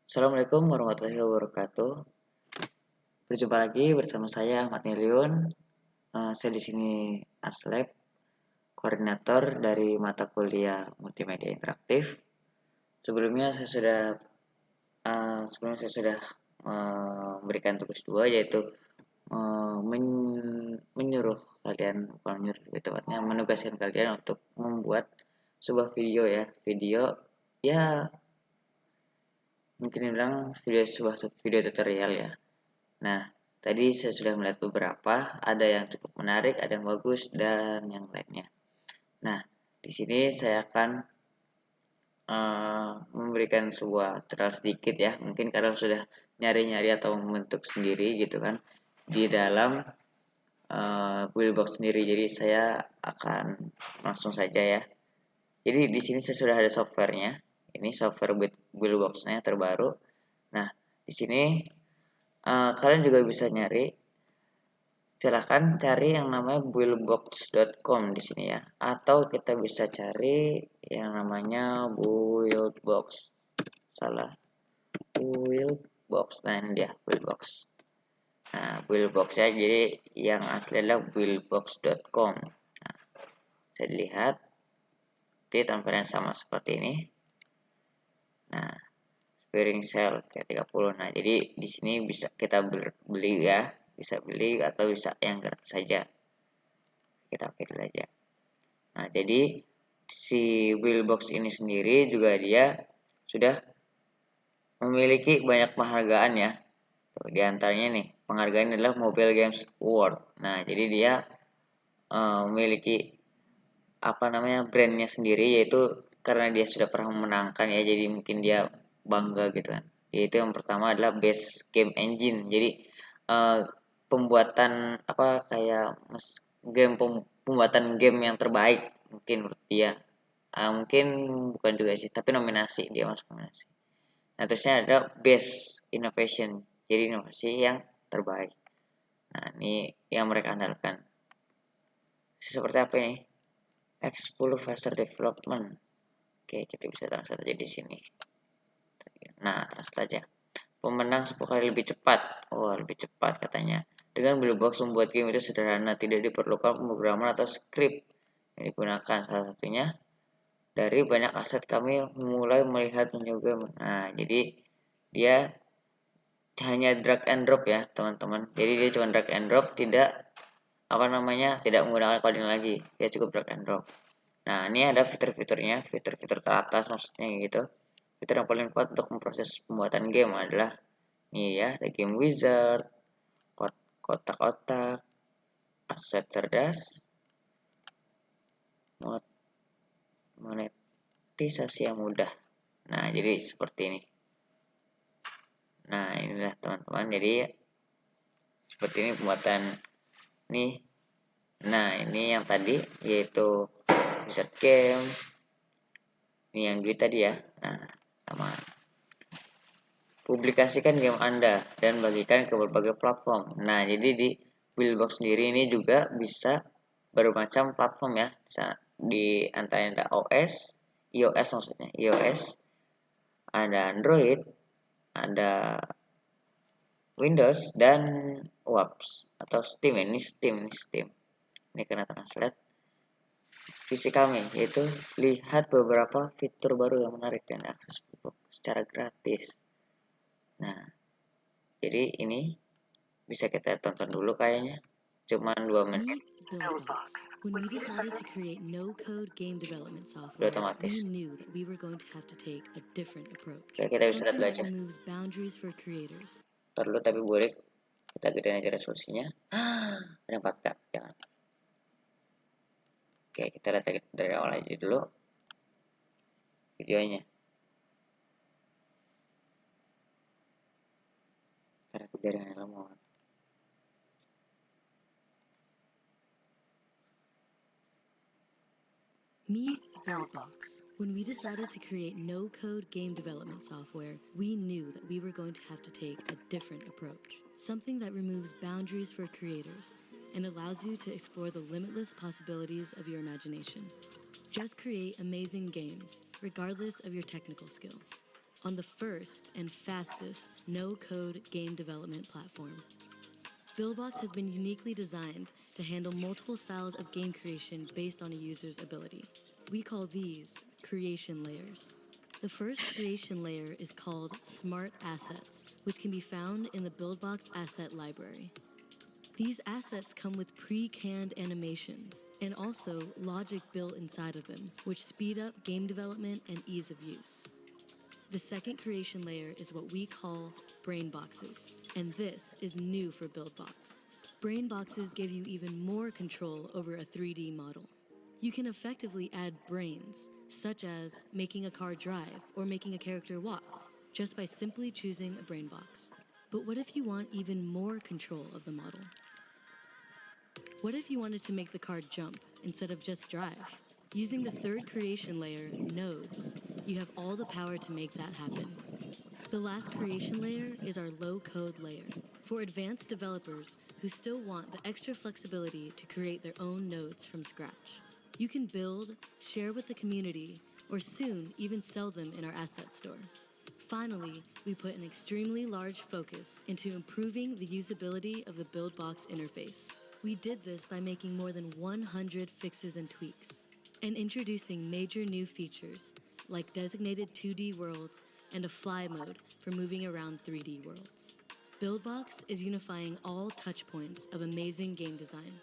Assalamualaikum warahmatullahi wabarakatuh. Berjumpa lagi bersama saya Ahmad Miliun. Saya di sini Aslab, koordinator dari mata kuliah Multimedia Interaktif. Sebelumnya saya sudah memberikan tugas 2, yaitu menyuruh kalian, bukan menyuruh, lebih tepatnya menugaskan kalian untuk membuat sebuah video ya, mungkin bilang sebuah video tutorial ya. Nah, tadi saya sudah melihat beberapa, ada yang cukup menarik, ada yang bagus, dan yang lainnya. Nah, di sini saya akan memberikan sebuah tutorial sedikit ya. Mungkin kalian sudah nyari-nyari atau membentuk sendiri gitu kan di dalam Buildbox sendiri. Jadi saya akan langsung saja ya. Jadi di sini saya sudah ada softwarenya. Ini software Buildbox-nya terbaru. Nah, di sini kalian juga bisa nyari. Silahkan cari yang namanya buildbox.com di sini ya, atau kita bisa cari yang namanya buildbox. Salah, buildbox. Nah, ini dia buildbox. Nah, buildbox ya, jadi yang asli adalah buildbox.com. Nah, saya lihat di tampilan sama seperti ini. Nah, Spring Cell kayak 30. Nah, jadi di sini bisa kita beli ya, bisa beli atau bisa yang gratis saja. Kita oke dulu aja. Nah, jadi si Wheelbox ini sendiri juga dia sudah memiliki banyak penghargaan ya. Di antaranya nih, penghargaan adalah Mobile Games Award. Nah, jadi dia memiliki brandnya sendiri, yaitu karena dia sudah pernah memenangkan ya, jadi mungkin dia bangga gitu kan. Yaitu yang pertama adalah Best Game Engine. Jadi pembuatan pembuatan game yang terbaik mungkin menurut dia. Mungkin bukan juga sih, tapi nominasi, dia masuk nominasi. Nah, terusnya ada Best Innovation, jadi inovasi yang terbaik. Nah, ini yang mereka andalkan. Seperti apa ini? X10 faster development. Oke, kita bisa translate aja di sini. Nah, translate aja. Pemenang 10 kali lebih cepat. Lebih cepat katanya. Dengan Buildbox membuat game itu sederhana, tidak diperlukan pemrograman atau script yang digunakan. Salah satunya dari banyak aset kami mulai melihat mencoba. Nah, jadi dia hanya drag and drop ya, teman-teman. Jadi dia cuma drag and drop, tidak tidak menggunakan coding lagi. Dia cukup drag and drop. Nah, ini ada fitur-fiturnya, fitur-fitur teratas maksudnya gitu. Fitur yang paling kuat untuk memproses pembuatan game adalah ini ya, ada game wizard, kotak-kotak, aset cerdas, monetisasi yang mudah. Nah, jadi seperti ini. Nah, inilah teman-teman. Jadi seperti ini pembuatan nih. Nah, ini yang tadi yaitu wizard game. Ini yang duit tadi ya. Nah, sama. Publikasikan game Anda dan bagikan ke berbagai platform. Nah, jadi di Buildbox sendiri ini juga bisa bermacam platform ya. Bisa di antaranya ada iOS maksudnya, iOS, ada Android, ada Windows dan WAPS atau Steam. Ini Steam. Ini kena translate. Visi kami yaitu lihat beberapa fitur baru yang menarik dan akses secara gratis. Nah, jadi ini bisa kita tonton dulu kayaknya. Cuman 2 menit. When we decided to create no-code game development Udah software, otomatis. we knew that we were going to have to take a different approach. Oke, kita bisa lihat Something dulu that aja. removes boundaries for creators. Perlu tapi boleh kita gedein aja resolusinya. Ada 4K, jangan. Oke, kita lihat dari awal aja dulu videonya. Karena aku jaringan lama. Meet Buildbox. When we decided to create no-code game development software, we knew that we were going to have to take a different approach. Something that removes boundaries for creators and allows you to explore the limitless possibilities of your imagination. Just create amazing games, regardless of your technical skill. on the first and fastest no-code game development platform. Buildbox has been uniquely designed to handle multiple styles of game creation based on a user's ability. We call these creation layers. The first creation layer is called Smart Assets, which can be found in the Buildbox asset library. These assets come with pre-canned animations and also logic built inside of them, which speed up game development and ease of use. The second creation layer is what we call brain boxes, and this is new for Buildbox. Brain boxes give you even more control over a 3D model. You can effectively add brains, such as making a car drive or making a character walk, just by simply choosing a brain box. But what if you want even more control of the model? What if you wanted to make the car jump instead of just drive? Using the third creation layer, nodes, you have all the power to make that happen. The last creation layer is our low-code layer, for advanced developers who still want the extra flexibility to create their own nodes from scratch. You can build, share with the community, or soon even sell them in our asset store. Finally, we put an extremely large focus into improving the usability of the Buildbox interface. We did this by making more than 100 fixes and tweaks, and introducing major new features like designated 2D worlds and a fly mode for moving around 3D worlds. Buildbox is unifying all touchpoints of amazing game design,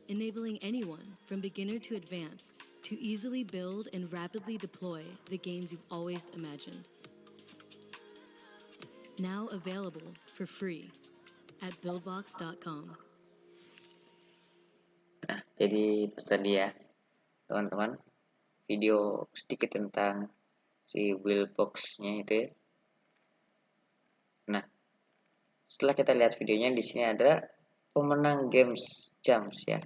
enabling anyone from beginner to advanced to easily build and rapidly deploy the games you've always imagined. Now available for free at buildbox.com. Nah, jadi itu tadi ya, teman-teman, video sedikit tentang si Buildbox-nya itu ya. Nah, setelah kita lihat videonya, di sini ada pemenang Games Jams ya.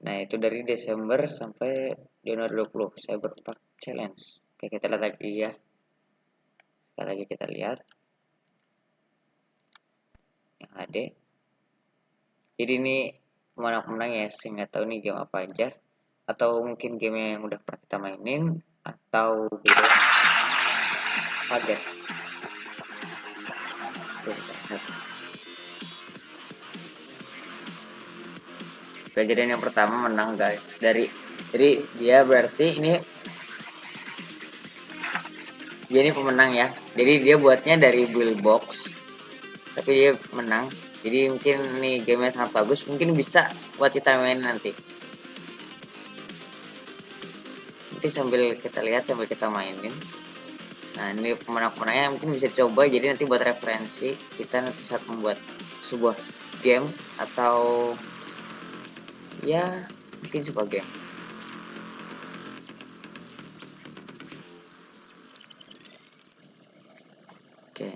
Nah, itu dari Desember sampai Januari 20 Cyberpunk Challenge. Oke, kita lihat lagi ya. Sekali lagi kita lihat yang ada. Jadi ini pemenang-pemenang ya, saya nggak tahu nih game apa aja, atau mungkin game yang udah pernah kita mainin, atau game kaget. Kejadian yang pertama menang guys, jadi dia berarti ini pemenang ya. Jadi dia buatnya dari Buildbox, tapi dia menang. Jadi mungkin nih gamenya sangat bagus, mungkin bisa buat kita main nanti. Nanti sambil kita lihat, sambil kita mainin. Nah, ini pemenang-pemenangnya mungkin bisa dicoba, jadi nanti buat referensi kita nanti saat membuat sebuah game atau ya mungkin sebuah game. Oke,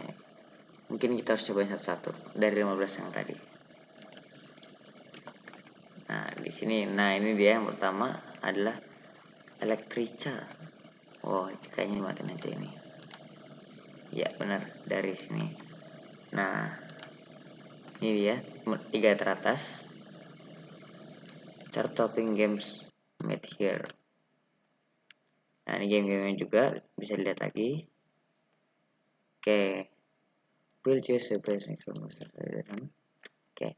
mungkin kita harus cobain satu-satu dari 15 yang tadi. Nah, di sini, nah ini dia yang pertama adalah Electrica. Oh, kayaknya matiin aja ini. Ya benar, dari sini. Nah, ini dia 3 teratas. Chart topping games made here. Nah, ini game-gamenya juga bisa dilihat lagi. Oke, build your surprise information. Oke,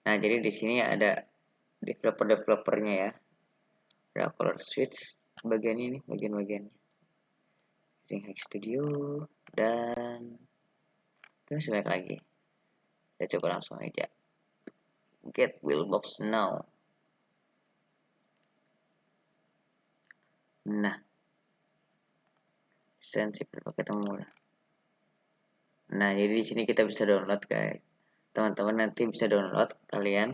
nah jadi di sini ada developernya ya. Ada color switch bagian ini, bagian-bagiannya. Using Hack Studio dan terus banyak lagi. Kita coba langsung aja. Get Buildbox now. Nah, sensitif pakai murah. Nah, jadi di sini kita bisa download guys. Teman-teman nanti bisa download kalian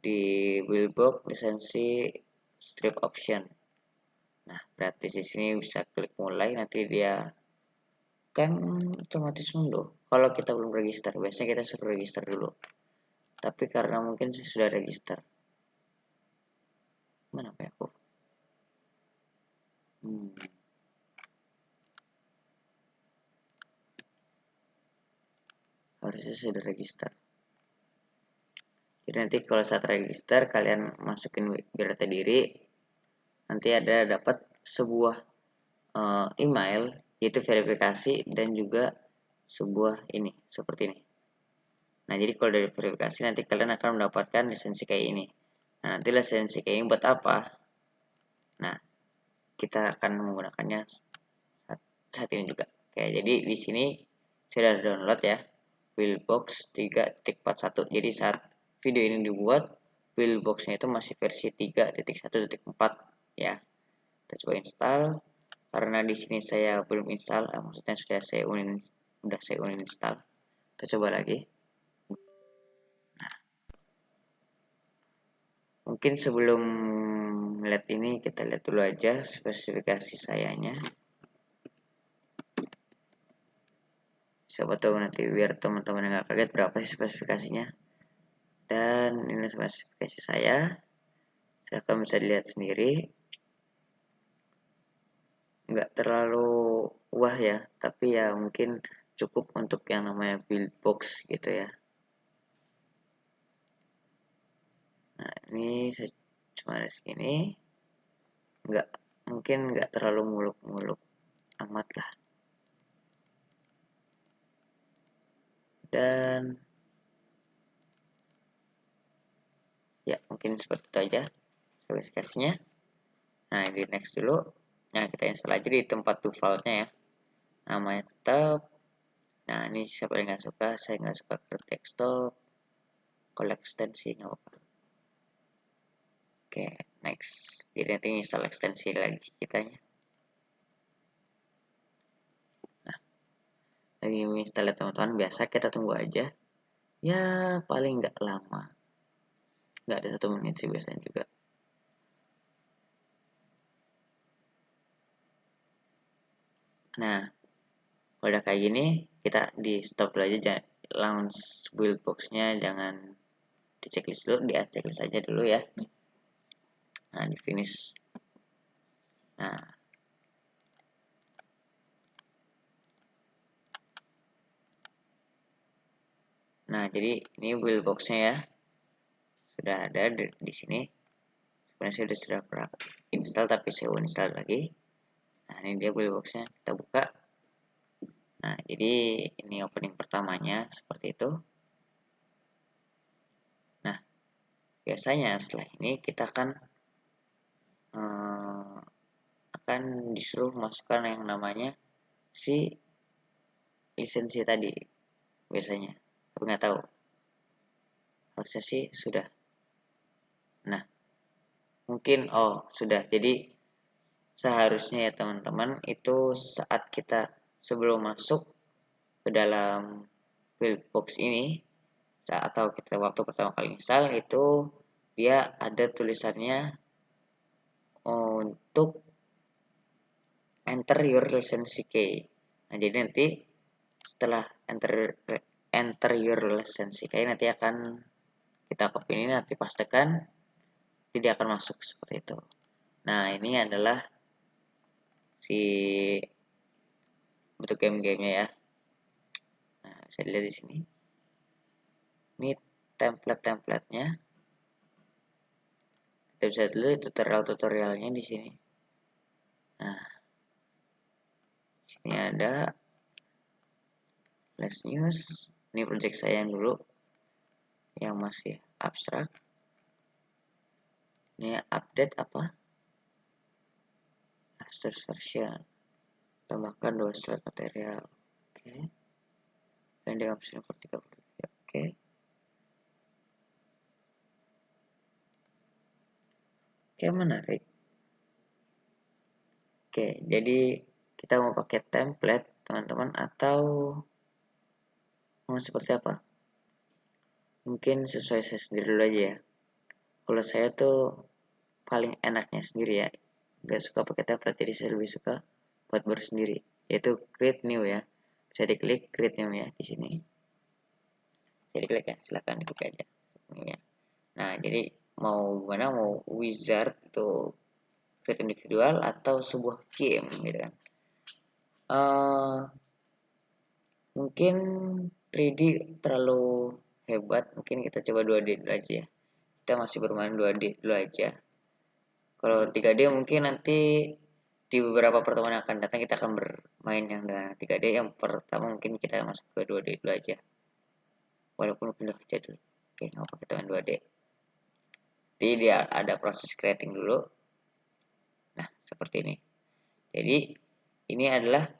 di Buildbox lisensi strip option. Nah, gratis di sini bisa klik mulai, nanti dia kan otomatis mundur. Kalau kita belum register, biasanya kita suruh register dulu. Tapi karena mungkin saya sudah register. Mana apa ya aku? Harusnya sudah register. Jadi nanti kalau saat register kalian masukin biodata diri, nanti ada dapat sebuah email yaitu verifikasi dan juga sebuah ini seperti ini. Nah, jadi kalau dari verifikasi nanti kalian akan mendapatkan lisensi kayak ini. Nah, nanti lisensi kayak ini buat apa? Nah, kita akan menggunakannya saat ini juga. Oke, jadi di sini saya sudah download ya Buildbox 3.41. Jadi saat video ini dibuat, Buildbox-nya itu masih versi 3.1.4 ya. Kita coba install. Karena di sini saya belum install, maksudnya sudah saya uninstall. Kita coba lagi. Nah, mungkin sebelum melihat ini kita lihat dulu aja spesifikasi sayanya. Siapa tahu nanti biar teman-teman nggak kaget berapa sih spesifikasinya. Dan ini spesifikasi saya. Silahkan bisa dilihat sendiri. Nggak terlalu wah ya, tapi ya mungkin cukup untuk yang namanya build box gitu ya. Nah, ini saya cuma ada segini. Mungkin nggak terlalu muluk-muluk amat lah. Dan ya mungkin seperti itu aja spesifikasinya. Nah, di next dulu. Nah, kita install aja di tempat defaultnya ya. Namanya tetap. Nah, ini siapa yang nggak suka? Saya nggak suka ke desktop. Kalau ekstensi nggak apa-apa. Oke, next. Jadi nanti install ekstensi lagi kitanya. Nah, lagi menginstal ya teman-teman. Biasa kita tunggu aja. Ya, paling nggak lama. Nggak ada 1 menit sih biasanya juga. Nah, kalau udah kayak gini, kita di stop dulu aja. Jangan launch build box-nya, jangan di checklist dulu, di checklist aja dulu ya. Nah, di finish. Nah, jadi ini build box-nya ya. Sudah ada di sini. Sebenarnya saya sudah pernah install tapi saya uninstall lagi. Nah, ini dia build box-nya. Kita buka. Nah, jadi ini opening pertamanya seperti itu. Nah, biasanya setelah ini kita akan disuruh masukkan yang namanya si lisensi tadi biasanya. Aku nggak tahu. Harusnya sih sudah. Nah, mungkin sudah. Jadi seharusnya ya teman-teman itu saat kita sebelum masuk ke dalam build box ini atau kita waktu pertama kali install itu dia ada tulisannya untuk enter your license key. Nah, jadi nanti setelah enter your license key nanti akan kita copy ini, nanti pastekan, jadi akan masuk seperti itu. Nah, ini adalah si bentuk game-gamenya ya. Nah, bisa dilihat di sini. Ini template-templatenya. Kita bisa dulu tutorial-tutorialnya di sini. Nah, di sini ada Last News. Ini project saya yang dulu, yang masih abstrak. Ini update apa? Master version. Tambahkan 2 slide material. Oke. Dan dengan option vertical. Oke. Oke, menarik. Oke, jadi kita mau pakai template, teman-teman, atau mau seperti apa? Mungkin sesuai saya sendiri dulu aja ya. Kalau saya tuh paling enaknya sendiri ya, nggak suka pakai template, jadi saya lebih suka buat baru sendiri, yaitu create new ya. Bisa diklik create new ya di sini. Jadi klik ya, silahkan diklik aja. Nah, jadi mau gimana, mau wizard itu create individual atau sebuah game gitu kan. Mungkin 3D terlalu hebat, mungkin kita coba 2D dulu aja ya. Kita masih bermain 2D dulu aja. Kalau 3D mungkin nanti di beberapa pertemuan yang akan datang kita akan bermain yang dengan 3D. Yang pertama mungkin kita masuk ke 2D dulu aja, walaupun udah kerja dulu. Oke, nggak apa kita main 2D. Jadi dia ada proses creating dulu. Nah, seperti ini. Jadi ini adalah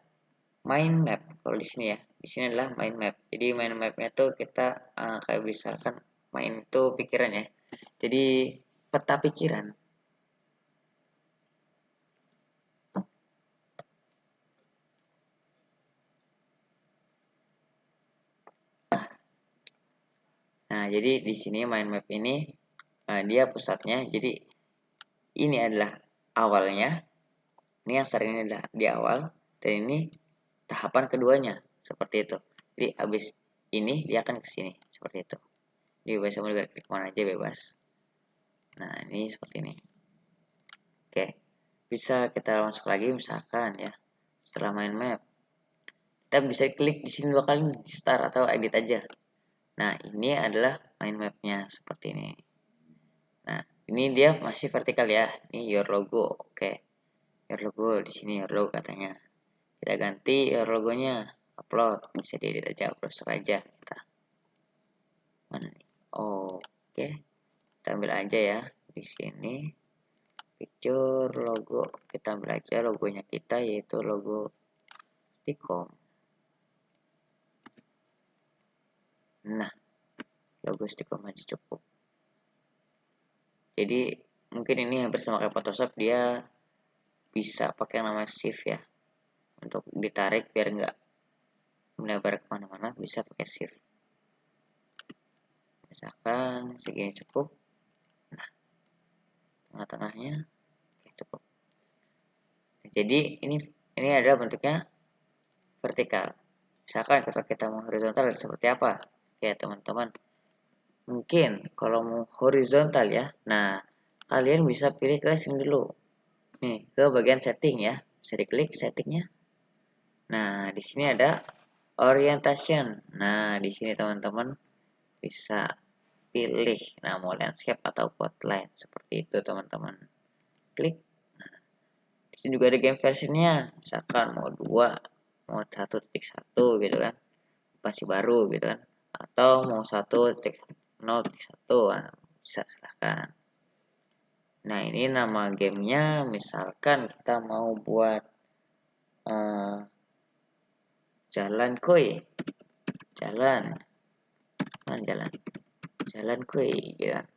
mind map. Kalau di sini ya, di sini adalah mind map. Jadi mind mapnya tuh kita kayak misalkan main itu pikiran ya. Jadi peta pikiran. Nah, jadi di sini mind map ini dia pusatnya. Jadi ini adalah awalnya. Ini yang sering ini adalah di awal, dan ini tahapan keduanya seperti itu. Jadi habis ini dia akan ke sini seperti itu. Jadi bebas mau klik mana aja bebas. Nah, ini seperti ini. Oke, bisa kita masuk lagi misalkan ya. Setelah mind map, kita bisa klik di sini 2 kali di start atau edit aja. Nah, ini adalah mind mapnya seperti ini. Nah, ini dia masih vertikal ya. Ini your logo. Oke. Your logo di sini your logo katanya. Kita ganti your logonya, upload. Bisa diedit aja, browser aja kita. Mana nih? Oke. Kita ambil aja ya di sini. Picture logo. Kita ambil aja logonya kita, yaitu logo Stickom. Nah, logo Stickom aja cukup. Jadi mungkin ini hampir sama kayak Photoshop, dia bisa pakai yang namanya shift ya, untuk ditarik biar nggak melebar kemana-mana, bisa pakai shift. Misalkan segini cukup. Nah, tengah-tengahnya oke, cukup. Jadi ini ada bentuknya vertikal. Misalkan kalau kita mau horizontal seperti apa ya teman-teman. Mungkin kalau mau horizontal ya, nah kalian bisa pilih ke sini dulu nih, ke bagian setting ya. Bisa diklik settingnya. Nah, di sini ada orientation. Nah, di sini teman-teman bisa pilih mau landscape atau outline seperti itu teman-teman. Klik. Nah, di sini juga ada game versionnya. Misalkan mau 2, mau 1.1 gitu kan. Masih baru gitu kan. Atau mau 1.0.1, nah, bisa silahkan. Nah, ini nama gamenya misalkan kita mau buat jalan kuy, jalan kuy gitu kan.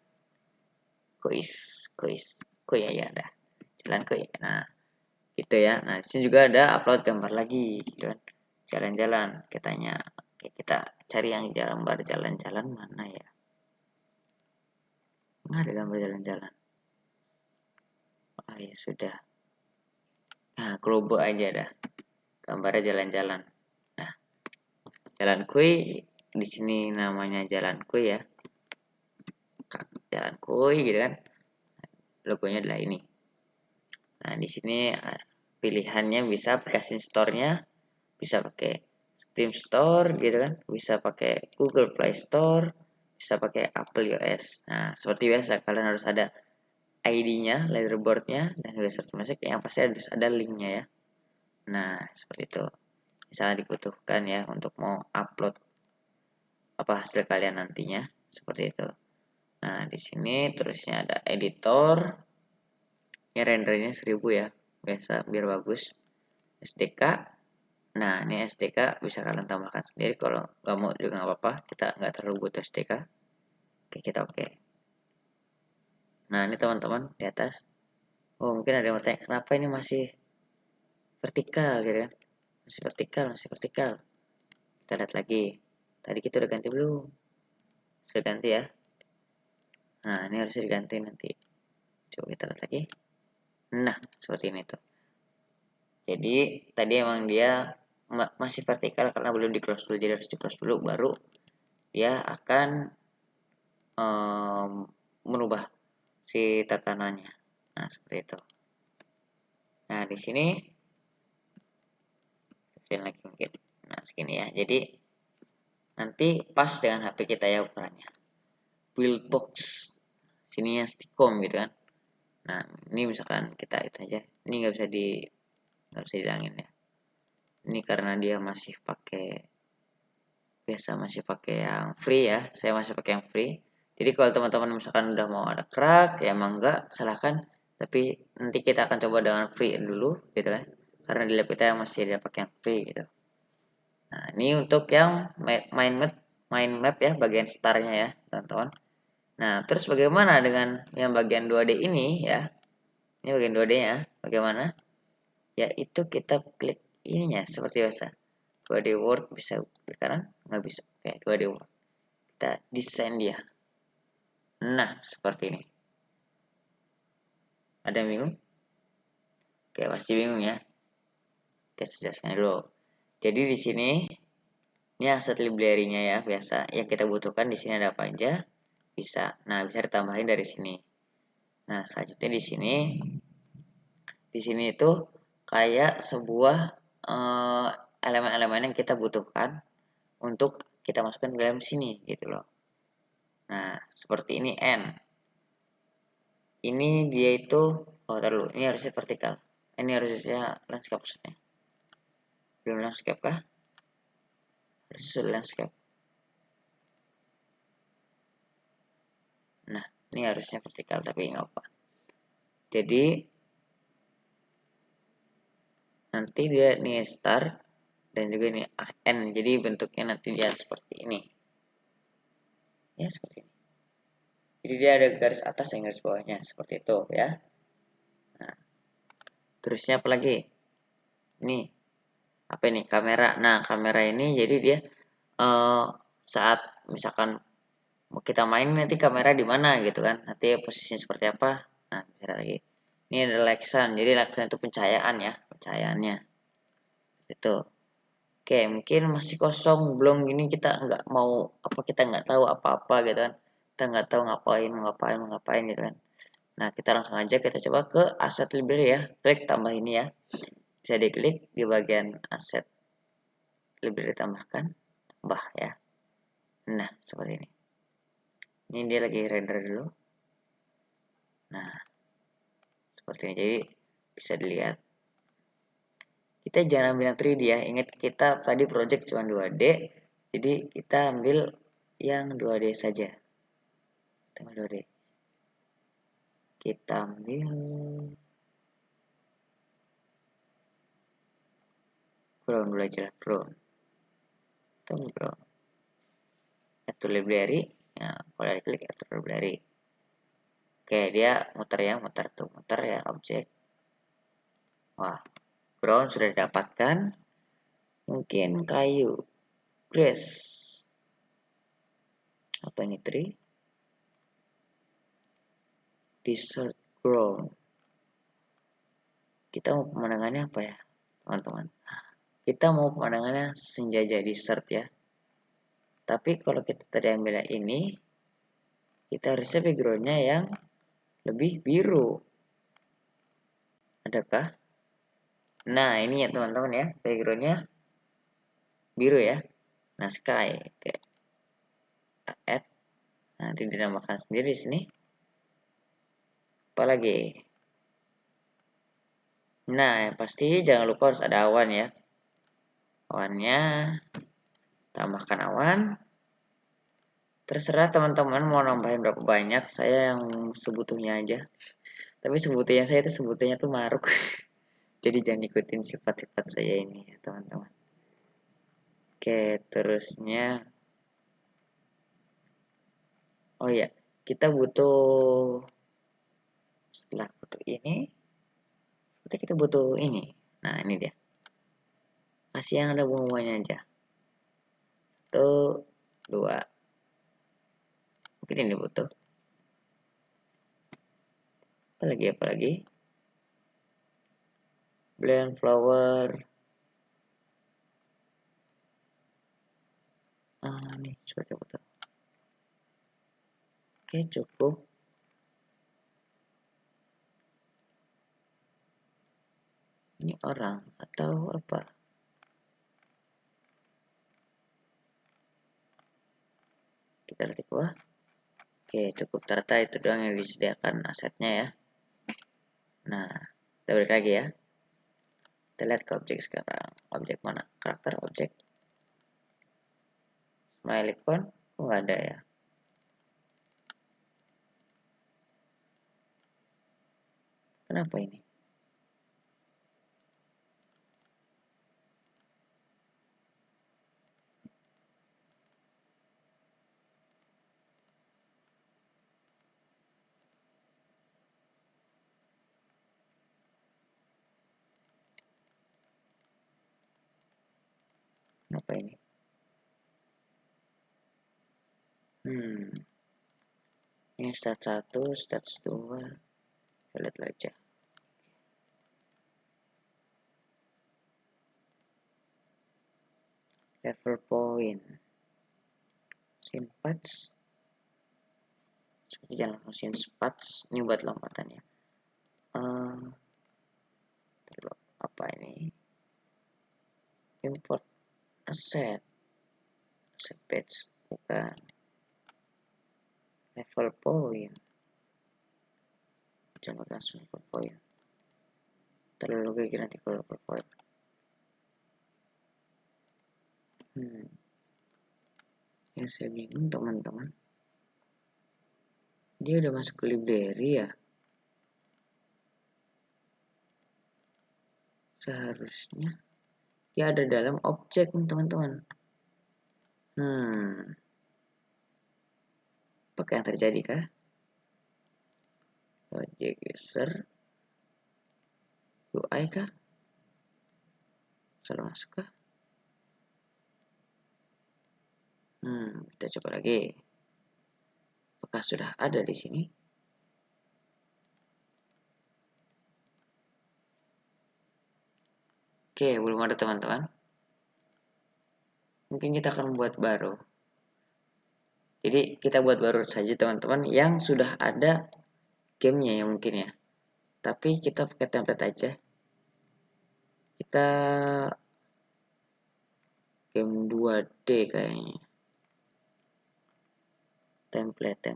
Kuis ya dah, jalan kuy. Nah, gitu ya. Nah, di sini juga ada upload gambar lagi gitu kan. Jalan-jalan katanya. Oke, kita cari yang gambar jalan-jalan mana ya. Nggak ada gambar jalan-jalan. Oh ya sudah. Nah, globo aja dah. Gambarnya jalan-jalan. Nah, jalan kuy di sini namanya jalan kuy ya. Jalan kuy gitu kan. Logonya adalah ini. Nah, di sini pilihannya bisa aplikasi store-nya, bisa pakai Steam Store gitu kan, bisa pakai Google Play Store, bisa pakai Apple iOS. Nah, seperti biasa kalian harus ada ID-nya, leaderboard-nya, dan juga search masuk yang pasti harus ada link-nya ya. Nah, seperti itu. Misalnya dibutuhkan ya untuk mau upload apa hasil kalian nantinya, seperti itu. Nah, di sini terusnya ada editor. Ini rendernya 1000 ya, biasa biar bagus. SDK. Nah, ini SDK bisa kalian tambahkan sendiri, kalau nggak mau juga nggak apa-apa, kita nggak terlalu butuh SDK. Oke, kita oke. Nah, ini teman-teman di atas. Oh, mungkin ada yang bertanya, kenapa ini masih vertikal gitu kan? Masih vertikal. Kita lihat lagi. Tadi kita udah ganti belum? Sudah ganti ya. Nah, ini harus diganti nanti. Coba kita lihat lagi. Nah, seperti ini tuh. Jadi, tadi emang dia masih vertikal karena belum di close dulu. Jadi harus di close dulu, baru dia akan merubah si tatanannya. Nah, seperti itu. Nah, di sini kecil lagi mungkin. Nah, segini ya. Jadi nanti pas dengan HP kita ya ukurannya. Build box. Sininya Stickom gitu kan. Nah, ini misalkan kita itu aja. Ini nggak bisa di nggak bisa dihilangin ya. Ini karena dia masih masih pakai yang free ya, saya masih pakai yang free. Jadi kalau teman-teman misalkan udah mau ada crack ya emang enggak, silahkan, tapi nanti kita akan coba dengan free dulu gitu kan, karena di lab kita masih ada pakai yang free gitu. Nah ini untuk yang mind map ya, bagian startnya ya teman-teman. Nah terus bagaimana dengan yang bagian 2D ini ya, ini bagian 2D nya bagaimana, yaitu kita klik ininya seperti biasa. 2D Word bisa klik kanan, nggak bisa. Oke, 2D Word. Kita desain dia. Nah, seperti ini. Ada yang bingung? Oke, pasti bingung ya. Kita jelaskan dulu. Jadi di sini ini aset library-nya ya, biasa. Yang kita butuhkan di sini ada apa aja? Bisa. Nah, bisa ditambahin dari sini. Nah, selanjutnya di sini itu kayak sebuah elemen-elemen yang kita butuhkan untuk kita masukkan ke dalam sini gitu loh. Nah, seperti ini N. Ini dia itu, oh terlalu, ini harusnya vertikal. Ini harusnya landscape maksudnya. Belum landscape kah? Harusnya landscape. Nah, ini harusnya vertikal tapi nggak apa. Jadi nanti dia nih start dan juga ini N. Jadi bentuknya nanti dia seperti ini. Ya seperti ini. Jadi dia ada garis atas dan garis bawahnya seperti itu ya. Nah, terusnya apa lagi? Ini apa ini? Kamera. Nah, kamera ini jadi dia saat misalkan kita main nanti kamera di mana gitu kan, nanti posisinya seperti apa. Nah bisa lagi, ini ada Lexan, jadi Lexan itu pencahayaan ya, pencahayaannya itu. Oke, mungkin masih kosong, belum gini, kita nggak mau apa, kita nggak tahu apa-apa gitu kan, kita nggak tahu ngapain gitu kan. Nah kita langsung aja kita coba ke aset library ya, klik tambah ini ya, bisa diklik di bagian aset library, tambah ya. Nah seperti ini dia lagi render dulu. Nah seperti ini, jadi bisa dilihat. Kita jangan ambil yang 3D ya, ingat kita tadi project cuma 2D, jadi kita ambil yang 2D saja. Kita ambil 2D. Kita ambil ground dulu aja lah, ground. Kita ambil ground. Atur library. Nah, kalau diklik atur library. Oke, dia muter ya, muter ya objek. Wah, ground sudah didapatkan. Mungkin kayu, grass. Apa ini tree? Desert ground. Kita mau pemandangannya apa ya, teman-teman? Kita mau pemandangannya senja desert ya. Tapi kalau kita tadi ambil ini, kita harusnya backgroundnya yang lebih biru. Adakah? Nah ini ya teman-teman ya, backgroundnya biru ya. Nah sky, kayak add, nanti dinamakan sendiri di sini. Apalagi? Nah yang pasti jangan lupa harus ada awan ya. Awannya, tambahkan awan. Terserah teman-teman mau nambahin berapa banyak, saya yang sebutuhnya aja. Tapi sebutannya saya itu sebutannya tuh maruk. Jadi jangan ikutin sifat-sifat saya ini ya teman-teman. Oke, terusnya, oh ya, kita butuh, setelah butuh ini, kita butuh ini. Nah ini dia, kasih yang ada bunga-bunganya aja. 1, 2, mungkin ini butuh. Apalagi? Blend flower. Nih seperti butuh. Oke, cukup. Ini orang atau apa? Kita lihat ke bawah. Oke, cukup, ternyata itu doang yang disediakan asetnya ya. Nah, kita balik lagi ya. Kita lihat ke objek sekarang. Objek mana? Karakter objek. Smile icon. Kok nggak ada ya? Kenapa ini? Kenapa ini? Ini stats 1, stats 2. Kita lihat aja. Level point. Scene patch. Seperti jangan langsung scene patch. Ini buat lompatan ya. Apa ini? Import asset. Asset patch. Bukan. Level point. Jangan langsung level point. Terlalu kayak nanti kalau level point. Yang saya bingung teman-teman, dia udah masuk ke library ya, seharusnya dia ada dalam objek nih teman-teman. Apa yang terjadi kah? Objek user UI kah? Salah masuk kah? Kita coba lagi. Apakah sudah ada di sini? Oke, belum ada teman-teman. Mungkin kita akan buat baru. Jadi kita buat baru saja teman-teman yang sudah ada gamenya ya mungkin ya. Tapi kita pakai template aja. Kita game 2D kayaknya. Template.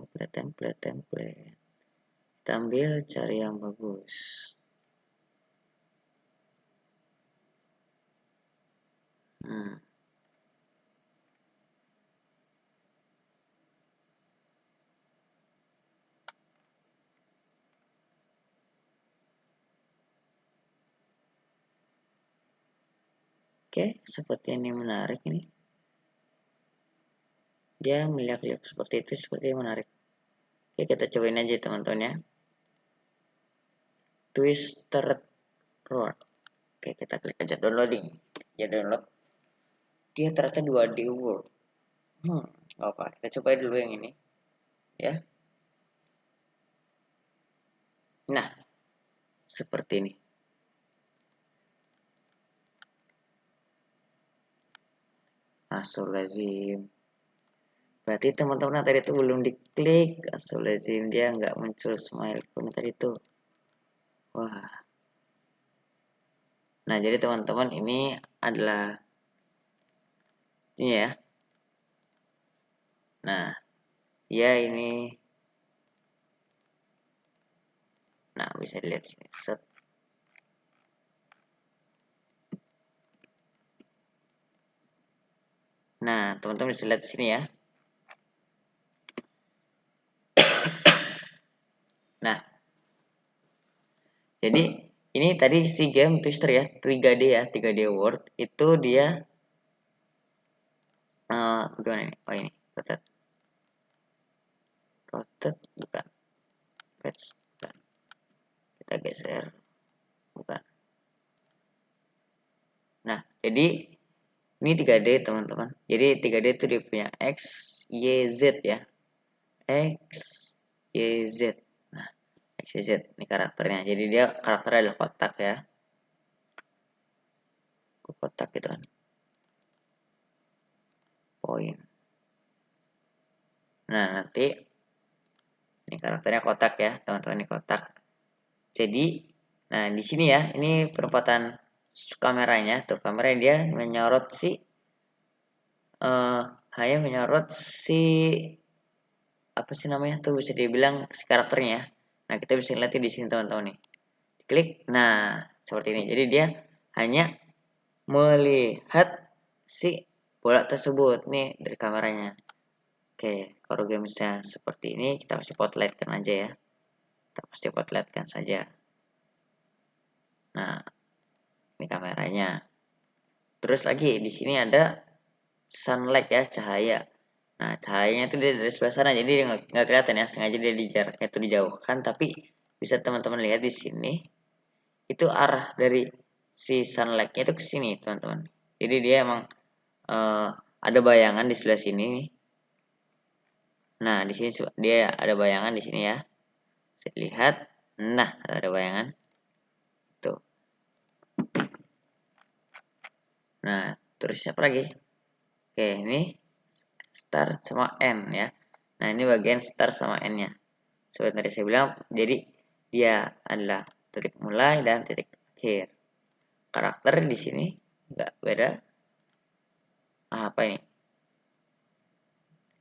Kita ambil cari yang bagus. Oke, seperti ini menarik ini. Dia melihat-lihat seperti itu, seperti menarik. Oke, kita cobain aja teman-teman ya. Twisted Road. Oke, kita klik aja downloading. Ya download. Dia ternyata 2D World. Apa? Kita coba dulu yang ini. Ya. Nah, seperti ini. Astagfirullahaladzim. Berarti teman-teman tadi itu belum diklik. Astagfirullahaladzim, dia nggak muncul smile pun tadi itu. Wah. Nah, jadi teman-teman ini adalah ini ya. Nah, ya ini. Nah, bisa dilihat sini. Set. Nah, teman-teman bisa lihat di sini ya. Nah, jadi ini tadi si game Twister ya, 3D ya, 3D World itu dia gimana ini? Oh ini, rotate bukan, patch bukan, kita geser bukan. Nah, jadi ini 3D teman-teman. Jadi 3D itu dia punya X, Y, Z ya, X, Y, Z. Nah, X, Y, Z ini karakternya. Jadi dia karakternya adalah kotak ya, kotak gitu kan, poin. Nah, nanti ini karakternya kotak ya, teman-teman, ini kotak. Jadi, nah di sini ya, ini perempatan kameranya, tuh kameranya dia menyorot si hanya menyorot si apa sih namanya tuh, bisa dibilang si karakternya ya. Nah, kita bisa lihat di sini teman-teman nih. Klik, nah seperti ini. Jadi dia hanya melihat si bola tersebut nih dari kameranya. Oke, kalau gamesnya seperti ini kita pasti spotlightkan aja ya. Kita pasti spotlightkan saja. Nah, ini kameranya. Terus lagi di sini ada sunlight ya, cahaya. Nah, cahayanya itu dia dari sebelah sana, jadi dia nggak kelihatan ya. Sengaja dia di jaraknya itu dijauhkan, tapi bisa teman-teman lihat di sini itu arah dari si sunlightnya itu ke sini, teman-teman. Jadi dia emang ada bayangan di sebelah sini. Nah, di sini dia ada bayangan di sini ya. Bisa lihat. Nah, ada bayangan. Tuh. Nah, terus siapa lagi? Oke, ini start sama N ya. Nah, ini bagian start sama N-nya. Seperti tadi saya bilang, jadi dia adalah titik mulai dan titik akhir. Karakter di sini nggak beda. Apa ini?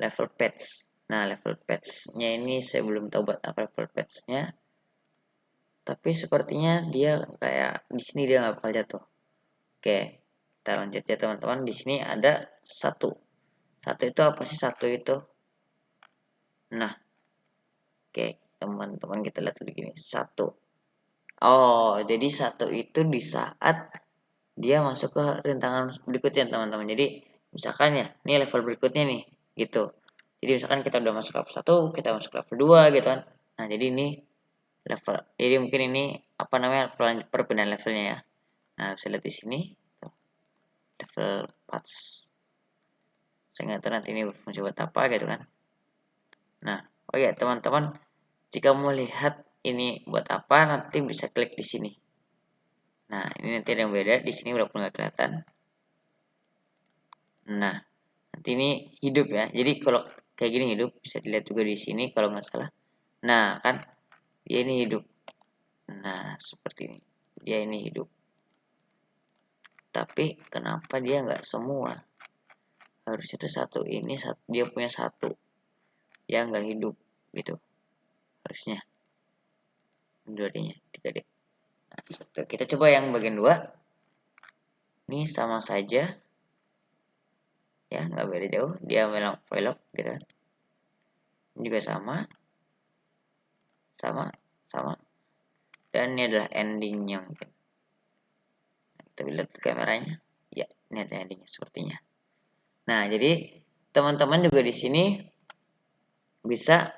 Level patch. Nah, level patch-nya ini saya belum tahu buat apa level patch-nya. Tapi sepertinya dia kayak di sini dia nggak bakal jatuh. Oke, kita lanjut ya teman-teman. Di sini ada satu. Satu itu apa sih satu itu? Nah, oke teman-teman kita lihat dulu gini. Satu. Oh, jadi satu itu di saat dia masuk ke rintangan berikutnya teman-teman. Jadi misalkan ya, ini level berikutnya nih, gitu. Jadi misalkan kita udah masuk level 1, kita masuk level 2 gitu kan. Nah, jadi ini level. Jadi mungkin ini apa namanya perpindahan levelnya ya. Nah, bisa lihat di sini tuh, level 4. Saya nggak tahu nanti ini berfungsi buat apa gitu kan. Nah, oh ya teman-teman, jika mau lihat ini buat apa nanti bisa klik di sini. Nah, ini nanti ada yang beda. Di sini walaupun nggak kelihatan. Nah, nanti ini hidup ya. Jadi kalau kayak gini hidup bisa dilihat juga di sini kalau nggak salah. Nah, kan dia ini hidup. Nah, seperti ini. Dia ini hidup. Tapi kenapa dia nggak semua? Harusnya itu satu ini dia punya satu yang nggak hidup gitu. Harusnya. 2D-nya, 3D. Nah, kita coba yang bagian 2. Ini sama saja. Ya, nggak beda jauh. Dia memang velg gitu kan. Ini juga sama. Sama. Dan ini adalah endingnya mungkin. Nah, kita lihat kameranya. Ya, ini ada endingnya sepertinya. Nah, jadi teman-teman juga di sini bisa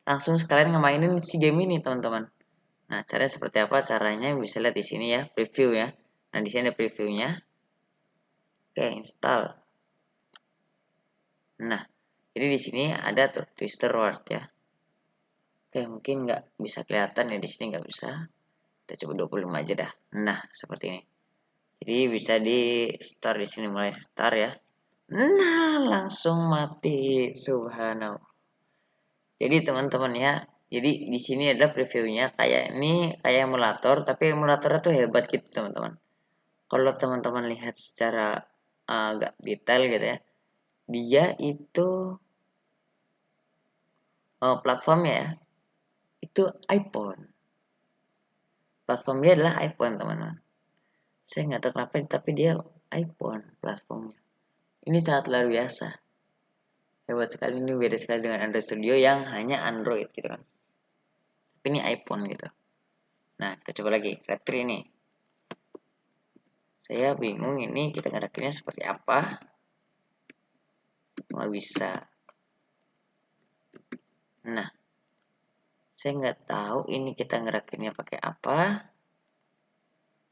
langsung sekalian ngemainin si game ini, teman-teman. Nah, caranya seperti apa? Caranya bisa lihat di sini ya, preview ya. Nah, di sini ada previewnya. Oke, install. Nah, jadi di sini ada tuh Twister World ya. Oke, mungkin nggak bisa kelihatan ya di sini nggak bisa. Kita coba 25 aja dah. Nah, seperti ini. Jadi bisa di start di sini mulai start ya. Nah, langsung mati. Subhanallah. Jadi teman-teman ya, jadi di sini ada previewnya kayak ini kayak emulator, tapi emulatornya tuh hebat gitu teman-teman. Kalau teman-teman lihat secara agak detail gitu ya, dia itu platformnya ya, itu iPhone. Platform dia adalah iPhone teman-teman. Saya nggak tahu kenapa, tapi dia iPhone platformnya. Ini sangat luar biasa. Hebat sekali, ini beda sekali dengan Android Studio yang hanya Android gitu kan. Tapi ini iPhone gitu. Nah, kita coba lagi. Red Tree ini. Saya bingung ini kita ngerakinnya seperti apa. Nggak bisa. Nah, saya nggak tahu ini kita ngerakinnya pakai apa.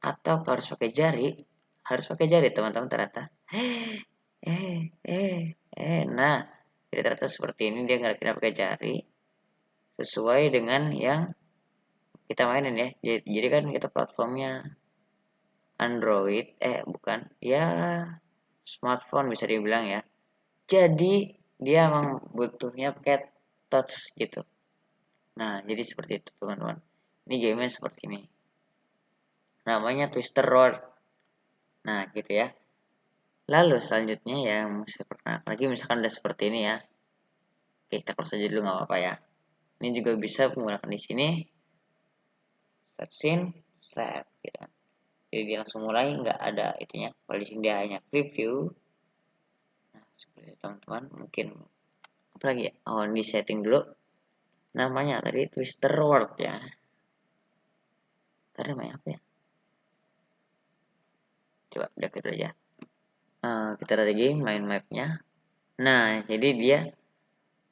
Atau harus pakai jari. Harus pakai jari teman-teman ternyata. Nah, jadi ternyata seperti ini dia ngerakinnya pakai jari. Sesuai dengan yang kita mainin ya. Jadi kan kita platformnya Android, bukan, ya smartphone bisa dibilang ya. Jadi dia emang butuhnya pakai touch gitu. Nah, jadi seperti itu teman-teman. Ini gamenya seperti ini. Namanya Twister Road. Nah, gitu ya. Lalu selanjutnya yang saya perkenalkan lagi misalkan udah seperti ini ya. Oke, kita close aja dulu nggak apa-apa ya. Ini juga bisa menggunakan di sini. Set scene, slap gitu. Jadi dia langsung mulai, nggak ada itunya. Kalau di sini dia hanya preview. Nah, seperti itu teman-teman. Mungkin apalagi ya? Oh, di setting dulu. Namanya tadi Twister World ya. Tadi namanya apa ya? Coba udah dulu aja. Kita lihat lagi main mapnya. Nah, jadi dia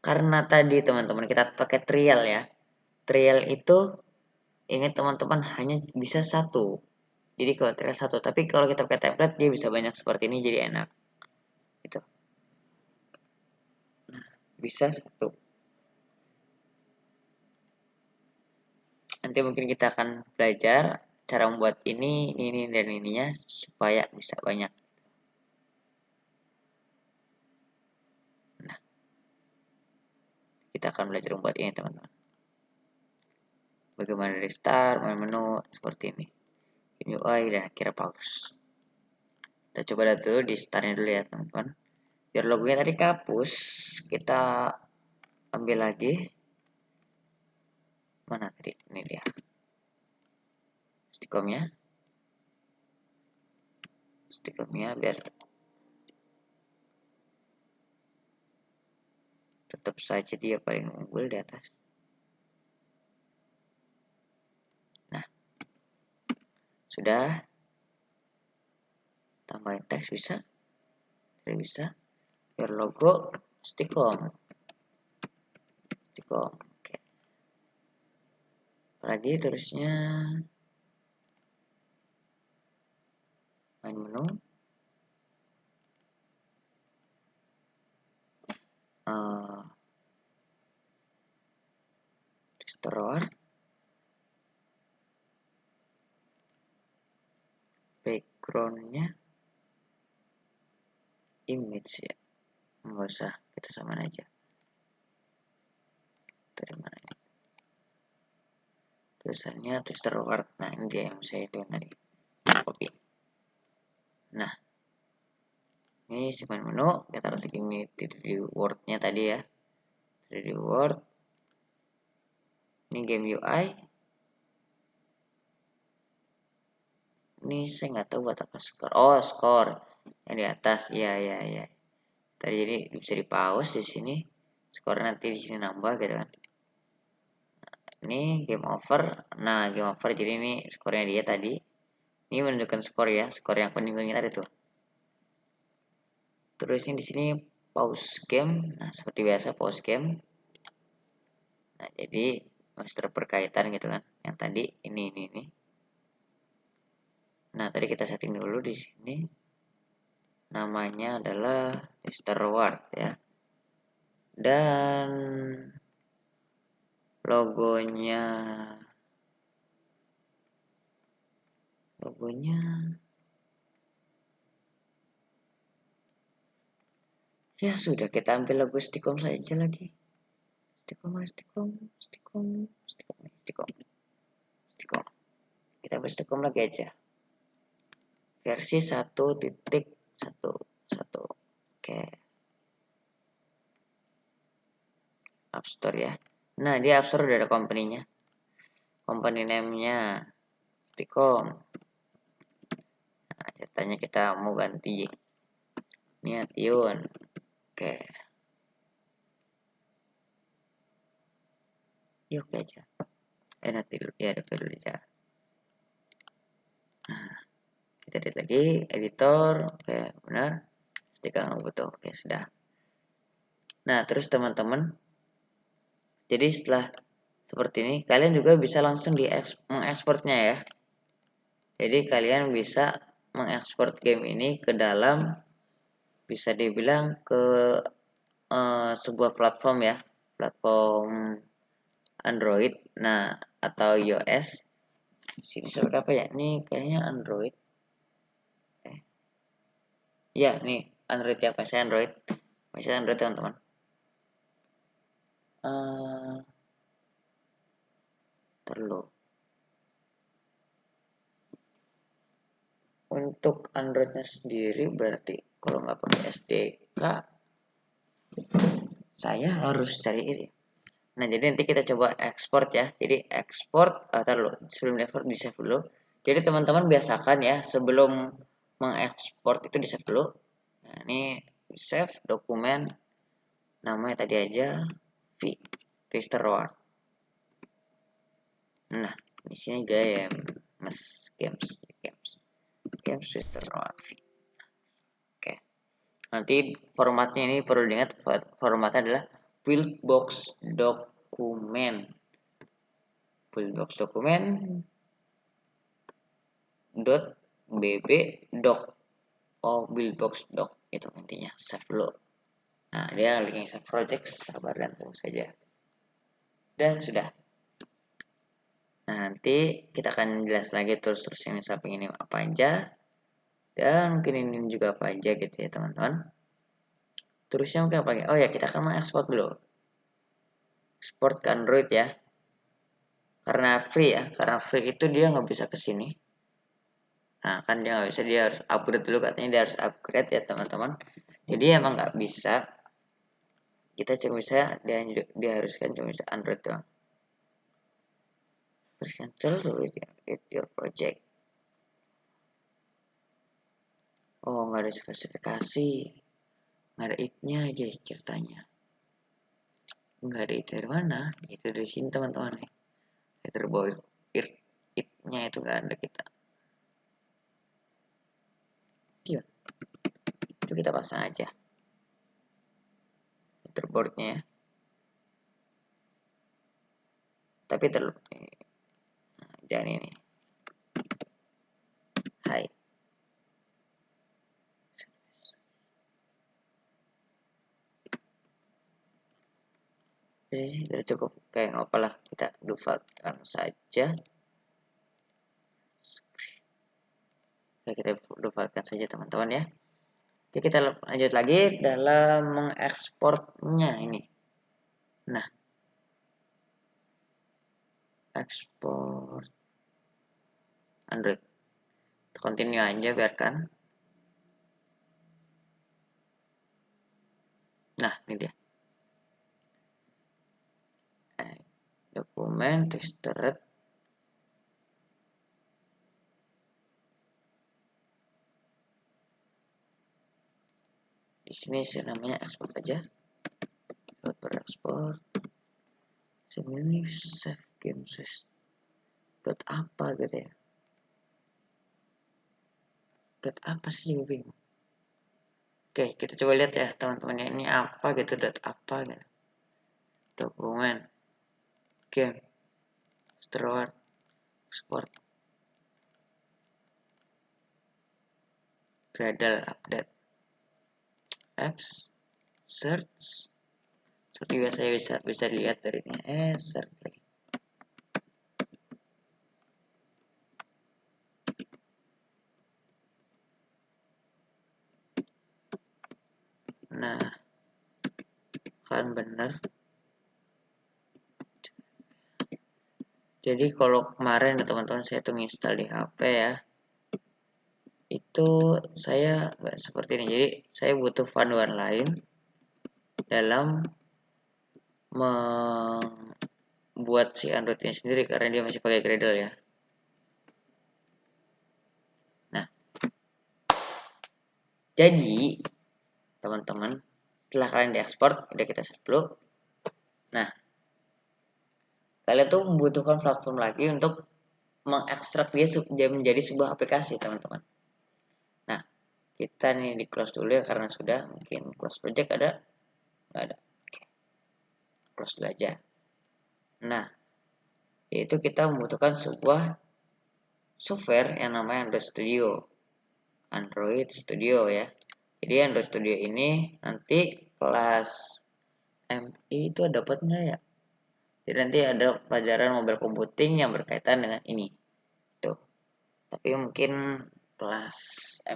karena tadi teman-teman kita pakai trial ya. Trial itu ingat teman-teman hanya bisa satu. Jadi kalau trial satu, tapi kalau kita pakai template dia bisa banyak seperti ini, jadi enak. Gitu. Nah, bisa satu. Nanti mungkin kita akan belajar cara membuat ini dan ininya supaya bisa banyak. Nah, kita akan belajar membuat ini teman-teman. Bagaimana dari start, menu seperti ini. UI dan akhirnya pause. Kita coba dulu di startnya dulu ya teman-teman. Biar logonya tadi kapus, kita ambil lagi. Mana tadi? Ini dia. Stikomnya biar tetap saja dia paling unggul di atas. Nah, sudah. Tambahin teks bisa, tidak bisa. Biar logo stikom. Oke. Lagi terusnya main menu. Restore. Backgroundnya image ya, nggak usah, kita samain aja. Dari mana ini? Tulisannya Twister Word. Nah, ini dia yang saya itu tadi. Copy. Nah, ini segmen menu, kita taruh ini 3D Word-nya tadi ya. 3D Word. Ini game UI. Ini saya nggak tahu buat apa skor. Oh, skor yang di atas. Iya. Tadi jadi bisa di pause di sini. Skor nanti di sini nambah gitu kan. Ini game over. Nah, game over jadi ini skornya dia tadi. Ini menunjukkan skor ya, skor yang kuning-kuning tadi tuh. Terusnya di sini pause game. Nah, seperti biasa pause game. Nah, jadi masih terberkaitan gitu kan. Yang tadi ini. Nah, tadi kita setting dulu di sini. Namanya adalah Twister Word ya. Dan logonya ya sudah, kita ambil logo Stikom saja lagi. Stikom. Kita ambil Stikom lagi aja. Versi 1.11. Oke. App Store ya. Nah, di App Store udah ada company-nya. Company name-nya Stikom. Nah, ceritanya kita mau ganti Niation. Oke. Ya oke aja. Nanti dulu ya, dulu aja. Nah, kita lihat lagi editor. Oke, benar. Stiker nggak butuh. Oke, sudah. Nah, terus teman-teman, jadi setelah seperti ini, kalian juga bisa langsung mengekspornya ya. Jadi kalian bisa mengekspor game ini ke dalam, bisa dibilang ke sebuah platform ya, platform Android, nah atau iOS. Sini seperti apa ya? Ini kayaknya Android. Ya, nih Android ya, saya Android. Saya Android teman-teman. Terlalu. Untuk Androidnya sendiri berarti kalau nggak pakai SDK, saya harus cari ini. Nah, jadi nanti kita coba ekspor ya. Jadi ekspor, sebelum ekspor di save dulu. Jadi teman-teman biasakan ya sebelum mengekspor itu di save dulu. Nah, ini save dokumen namanya tadi aja v register reward. Nah, di sini games register reward v. Oke. Nanti formatnya ini perlu diingat, formatnya adalah buildbox dokumen. Buildbox dokumen .bb doc. Oh, buildbox doc itu intinya. Save dulu. Nah, dia linking save project, sabar dan tunggu saja. Dan sudah. Nah, nanti kita akan jelas lagi terus ini samping ini apa aja. Dan mungkin ini juga apa aja gitu ya, teman-teman. Terusnya mungkin apa lagi? Oh ya, kita akan mengekspor dulu. Export ke Android ya. Karena free ya, karena free itu dia nggak bisa ke sini. Nah, kan dia nggak bisa, dia harus upgrade dulu, katanya dia harus upgrade ya, teman-teman. Jadi emang nggak bisa. Kita cuma bisa, diharuskan cuma bisa Android doang. Terus cancel dulu your project. Oh, nggak ada spesifikasi, nggak ada it-nya aja ceritanya. Nggak ada it dari mana? Itu dari sini teman-teman nih. Letterboard it-nya itu nggak ada kita. Iya, itu kita pasang aja letterboardnya ya. Tapi jangan ini. Hai. Sudah cukup, kayak nggak apa lah, kita defaultkan saja. Oke, kita defaultkan saja teman-teman ya. Oke, kita lanjut lagi dalam mengekspornya ini. Nah, ekspor Android, continue aja, biarkan. Nah, ini dia dokumen registered. Di sini saya namanya ekspor aja. Ekspor. Sebenarnya save game system. Dot apa gitu ya? Dot apa sih, gue bingung. Oke, kita coba lihat ya teman-teman, ini apa gitu, dot apa gitu. Dokumen game steward export Gradle update apps search. Seperti biasa bisa dilihat dari ini, search lagi. Nah, kan bener. Jadi kalau kemarin teman-teman saya tuh install di HP ya, itu saya nggak seperti ini. Jadi saya butuh panduan lain dalam membuat si Android ini sendiri, karena dia masih pakai Gradle ya. Nah, jadi teman-teman, setelah kalian diekspor, udah kita save dulu. Nah, kalian tuh membutuhkan platform lagi untuk mengekstrak dia menjadi sebuah aplikasi, teman-teman. Nah, kita nih di close dulu ya, karena sudah mungkin close project ada, nggak ada. Oke, close dulu aja. Nah, yaitu kita membutuhkan sebuah software yang namanya Android Studio ya. Jadi Android Studio ini nanti kelas MI itu dapat nggak ya? Jadi nanti ada pelajaran mobile computing yang berkaitan dengan ini. Tuh. Tapi mungkin kelas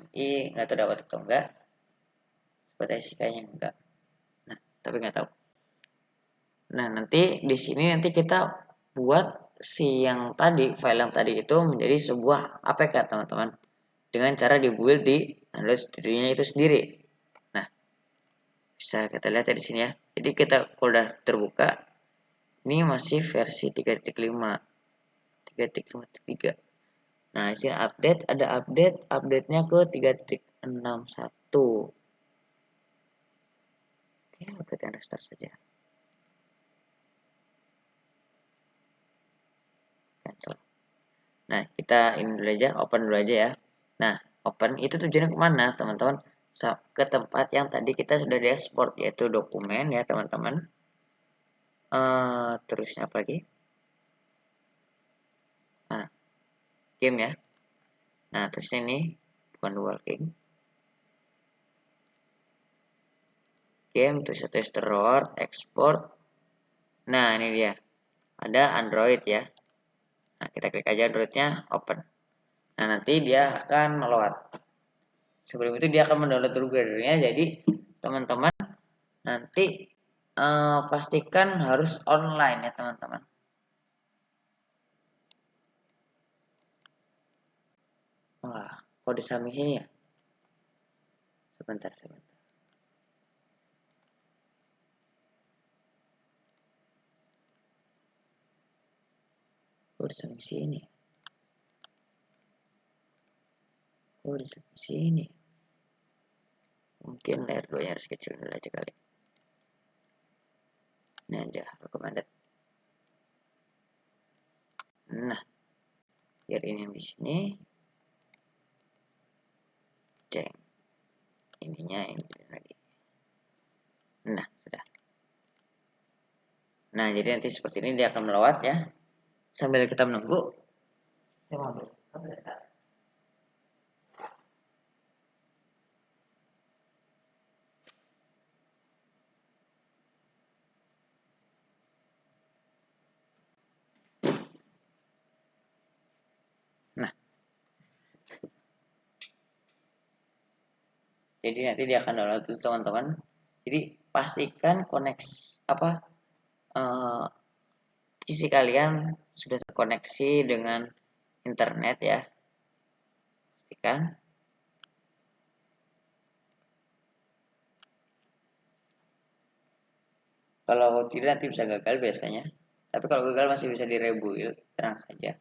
MI nggak tahu dapat atau enggak. Sepertinya sih kayaknya enggak. Nah, tapi nggak tahu. Nah, nanti di sini nanti kita buat file yang tadi itu menjadi sebuah APK, teman-teman. Dengan cara dibuild di Android Studio-nya itu sendiri. Nah, bisa kita lihat ya di sini ya. Jadi kita kalau udah terbuka, ini masih versi 3.5, 3.5.3. Nah, di sini update, ada update-nya ke 3.61. Oke, update yang restart saja. Cancel. Nah, kita ini dulu aja, open dulu aja ya. Nah, open itu tujuannya kemana, teman-teman? Ke tempat yang tadi kita sudah dashboard, yaitu dokumen ya, teman-teman. Terusnya apa lagi? Nah, game ya. Nah, terusnya ini bukan working. Game, terus reward, export. Nah, ini dia. Ada Android ya. Nah, kita klik aja Androidnya, open. Nah, nanti dia akan meload. Sebelum itu dia akan mendownload dulu gradernya. Jadi, teman-teman nanti pastikan harus online ya, teman-teman. Wah, kode samping sini ya? Sebentar. Kode samping sini. Kode samping sini. Mungkin layer 2-nya harus kecil dulu aja kali. Ini aja, recommended. Nah, biar ini di sini. Ceng. Ininya ini lagi. Nah, sudah. Nah, jadi nanti seperti ini dia akan melewat ya. Sambil kita menunggu. Saya mau ambil. Nah, jadi nanti dia akan download dulu, teman-teman. Jadi pastikan PC kalian sudah terkoneksi dengan internet ya. Pastikan. Kalau tidak nanti bisa gagal biasanya. Tapi kalau gagal masih bisa direbuild, tenang saja.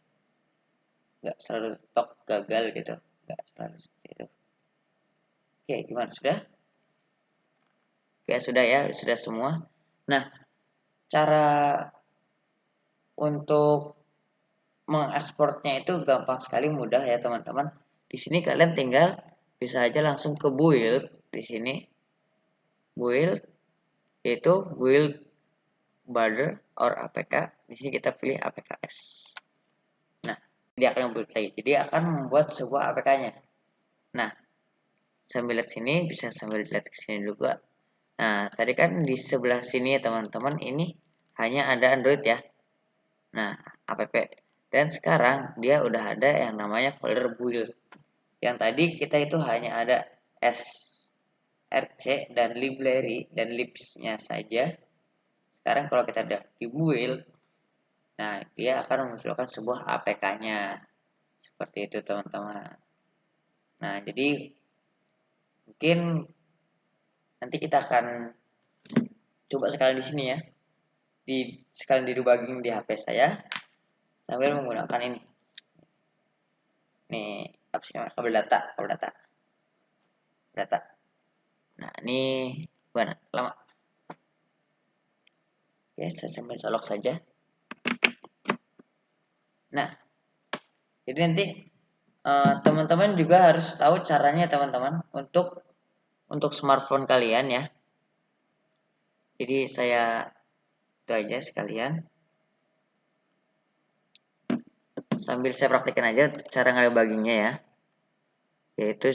Nggak selalu tok gagal gitu. Nggak selalu seperti itu. Oke, gimana? Sudah? Oke, sudah ya. Sudah semua. Nah, cara untuk mengekspornya itu gampang sekali, mudah ya, teman-teman. Di sini kalian tinggal bisa aja langsung ke build. Di sini build, yaitu build border or APK. Di sini kita pilih APKs. Nah, dia akan membuat lagi. Jadi akan membuat sebuah APK-nya. Nah, sambil lihat sini, bisa sambil lihat ke sini juga. Nah, tadi kan di sebelah sini ya, teman-teman, ini hanya ada Android ya. Nah, app. Dan sekarang dia udah ada yang namanya folder build. Yang tadi kita itu hanya ada src dan library dan libs-nya saja. Sekarang kalau kita udah di build, nah dia akan memunculkan sebuah APK-nya. Seperti itu, teman-teman. Nah, jadi mungkin nanti kita akan coba sekalian di sini ya. Sekalian di debugging di HP saya sambil menggunakan ini. Nih, apa sih namanya? Kabel data. Nah, ini gimana? Lama. Oke, saya sambil colok saja. Nah, jadi nanti teman-teman juga harus tahu caranya, teman-teman, untuk smartphone kalian ya. Jadi saya itu aja sekalian. Sambil saya praktekkan aja cara ngedebuggingnya ya. Yaitu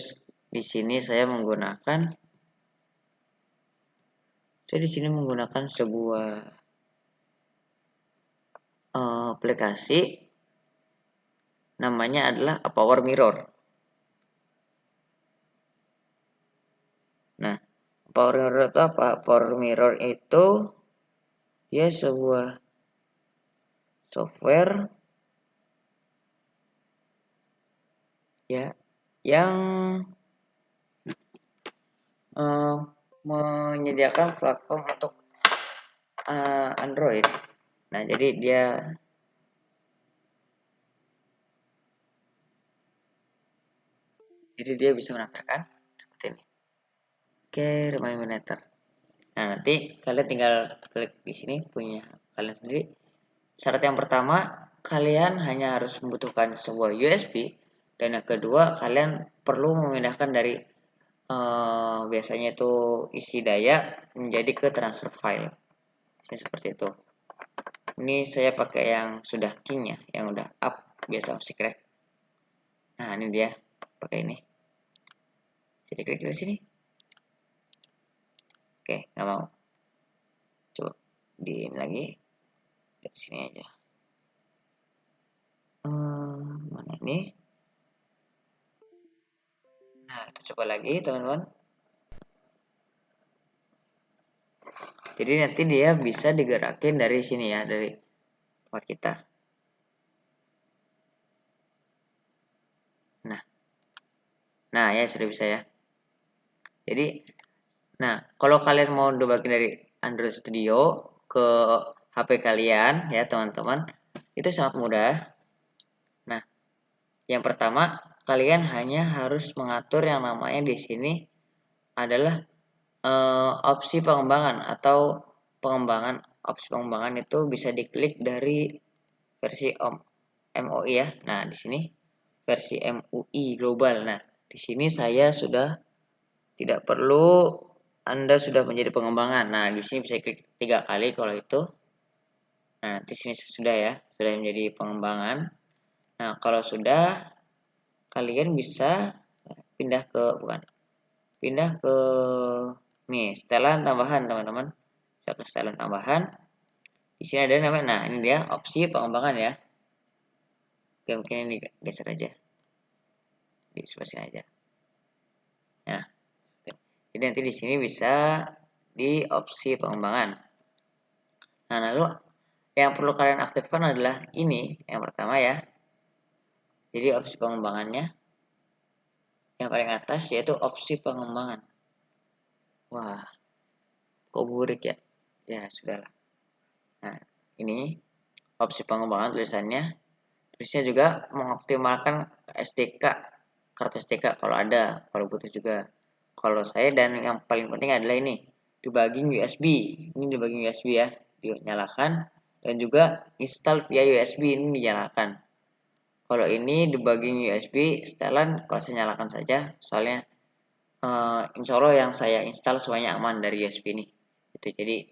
di sini saya di sini menggunakan sebuah aplikasi, namanya adalah Power Mirror. Nah, Power Mirror itu apa? Power Mirror itu dia sebuah software ya yang menyediakan platform untuk Android. Nah, jadi dia Jadi dia bisa menampilkan seperti ini. Oke, Reminder. Nah, nanti kalian tinggal klik di sini punya kalian sendiri. Syarat yang pertama, kalian hanya harus membutuhkan sebuah USB, dan yang kedua, kalian perlu memindahkan dari biasanya itu isi daya menjadi ke transfer file. Seperti itu. Ini saya pakai yang sudah king ya, yang udah up, biasa musik rek. Nah, ini dia, pakai ini. Jadi klik di sini. Oke, nggak mau. Coba di ini lagi, dari sini aja. Mana ini? Nah, kita coba lagi teman-teman. Jadi nanti dia bisa digerakin dari sini ya, dari tempat kita. Nah ya sudah bisa ya. Jadi, nah kalau kalian mau debugging dari Android Studio ke HP kalian ya teman-teman, itu sangat mudah. Nah, yang pertama kalian hanya harus mengatur yang namanya di sini adalah opsi pengembangan atau opsi pengembangan itu bisa diklik dari versi MUI ya. Nah, di sini versi MUI global. Nah, di sini saya sudah tidak perlu Anda sudah menjadi pengembangan. Nah, di sini bisa klik 3 kali kalau itu. Nah, di sini sudah ya, sudah menjadi pengembangan. Nah, kalau sudah kalian bisa pindah ke nih, setelan tambahan teman-teman. Bisa ke setelan tambahan. Di sini ada namanya, nah ini dia opsi pengembangan ya. Oke, mungkin ini geser aja. Di sebelah sini aja. Nah, jadi nanti di sini bisa di opsi pengembangan. Nah, lalu yang perlu kalian aktifkan adalah ini yang pertama ya. Jadi opsi pengembangannya yang paling atas yaitu opsi pengembangan. Wah, kok burik ya? Ya, sudahlah. Nah, ini opsi pengembangan tulisannya. Terusnya juga mengoptimalkan SDK, kartu SDK kalau ada, kalau butuh juga. Kalau saya, dan yang paling penting adalah ini, debugging USB. Ini debugging USB ya, dinyalakan, dan juga install via USB ini dinyalakan. Kalau ini debugging USB setelan, kalau saya nyalakan saja, soalnya insya Allah yang saya install semuanya aman dari USB ini. Itu jadi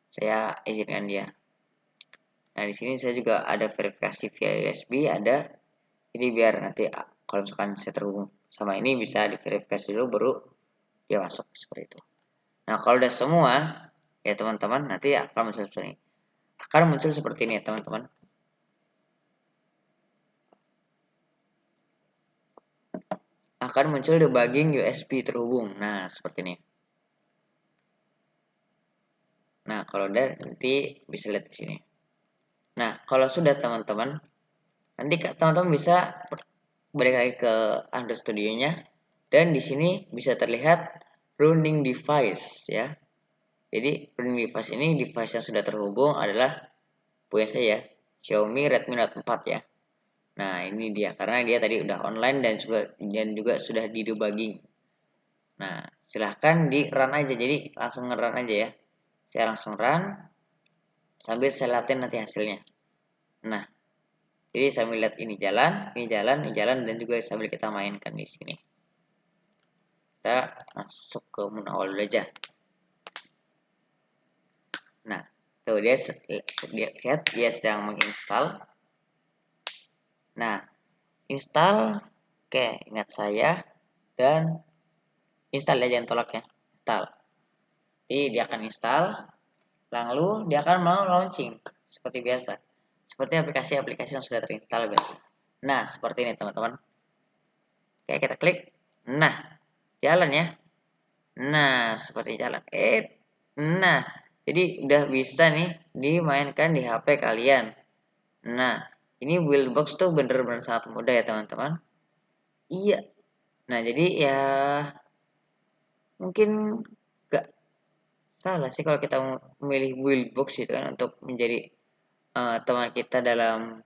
saya izinkan dia. Nah, di sini saya juga ada verifikasi via USB, ada. Jadi biar nanti kalau misalkan saya terhubung sama ini bisa diverifikasi dulu baru dia masuk seperti itu. Nah, kalau udah semua ya teman-teman, nanti akan muncul seperti ini. Akan muncul seperti ini ya teman-teman. Akan muncul debugging USB terhubung. Nah, seperti ini. Nah, kalau udah nanti bisa lihat di sini. Nah, kalau sudah teman-teman, nanti teman-teman bisa balik lagi ke Android Studio-nya, dan di sini bisa terlihat running device ya. Jadi running device ini device yang sudah terhubung adalah punya saya, Xiaomi Redmi Note 4 ya. Nah, ini dia karena dia tadi udah online dan juga sudah di debugging. Nah, silahkan di run aja. Jadi langsung nge-run aja ya. Saya langsung run sambil saya lihatin nanti hasilnya. Nah, jadi sambil lihat ini jalan, dan juga sambil kita mainkan di sini. Kita masuk ke menu awal dulu aja. Nah, tuh dia lihat dia sedang menginstal. Nah, install, oke, ingat saya, dan install ya, jangan tolak ya, install. Jadi dia akan install, lalu dia akan mau launching seperti biasa, seperti aplikasi-aplikasi yang sudah terinstall biasa. Nah, seperti ini teman-teman. Oke, kita klik. Nah, jalan ya. Nah, seperti jalan. Nah, jadi udah bisa nih dimainkan di HP kalian. Nah, ini Buildbox tuh bener-bener sangat mudah ya teman-teman. Iya. Nah, jadi ya mungkin gak salah sih kalau kita memilih Buildbox gitu kan untuk menjadi teman kita dalam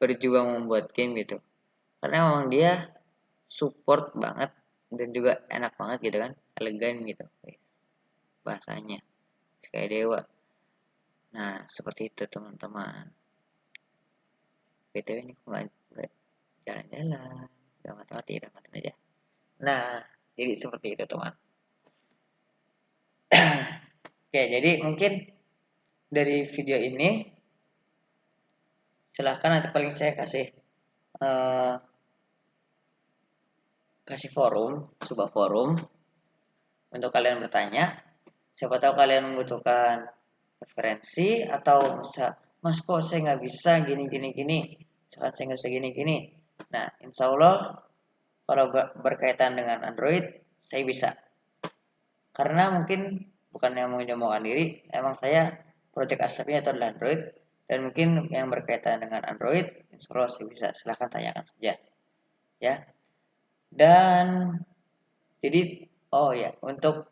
berjuang membuat game gitu. Karena memang dia support banget dan juga enak banget gitu kan, elegan gitu bahasanya kayak dewa. Nah seperti itu teman-teman. BTW ini nggak jalan-jalan, nggak mati-mati, udah matiin aja. Nah jadi seperti itu teman. Oke, jadi mungkin dari video ini silahkan nanti paling saya eh, kasih sebuah forum untuk kalian bertanya. Siapa tahu kalian membutuhkan referensi atau misal, Mas kok saya nggak bisa gini gini gini, misalkan saya nggak bisa gini gini. Nah, insya Allah kalau berkaitan dengan Android saya bisa. Karena mungkin bukan yang menyombongkan diri, emang saya project asapnya itu adalah Android dan mungkin yang berkaitan dengan Android, insya Allah saya bisa. Silahkan tanyakan saja, ya. Dan jadi, oh ya, untuk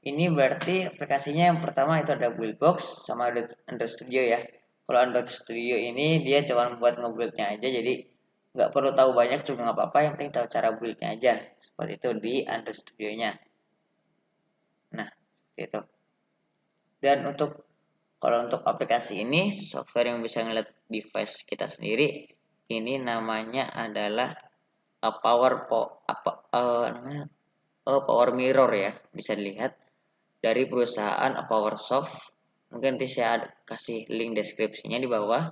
ini berarti aplikasinya yang pertama itu ada Buildbox sama Android Studio ya. Kalau Android Studio ini dia cuma buat ngebuildnya aja, jadi nggak perlu tahu banyak juga nggak apa-apa, yang penting tahu cara buildnya aja. Seperti itu di Android Studio-nya. Nah, seperti itu. Dan kalau untuk aplikasi ini, software yang bisa ngeliat device kita sendiri, ini namanya adalah Power Mirror ya, bisa dilihat dari perusahaan PowerSoft. Mungkin nanti saya kasih link deskripsinya di bawah.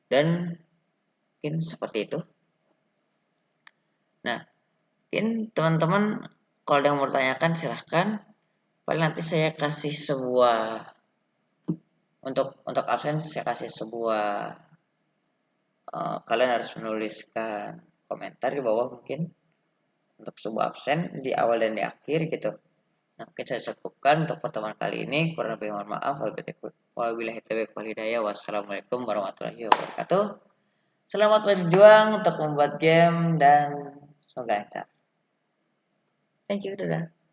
Dan mungkin seperti itu. Nah, mungkin teman-teman kalau ada yang mau tanyakan silahkan. Paling nanti saya kasih sebuah untuk absen saya kasih sebuah kalian harus menuliskan komentar di bawah mungkin untuk sebuah absen di awal dan di akhir gitu. Nah, mungkin saya cukupkan untuk pertemuan kali ini. Kurang lebih mohon maaf. Wabillahi taufiq wal hidayah. Wassalamualaikum warahmatullahi wabarakatuh. Selamat berjuang untuk membuat game dan semoga lancar. Thank you, dadah.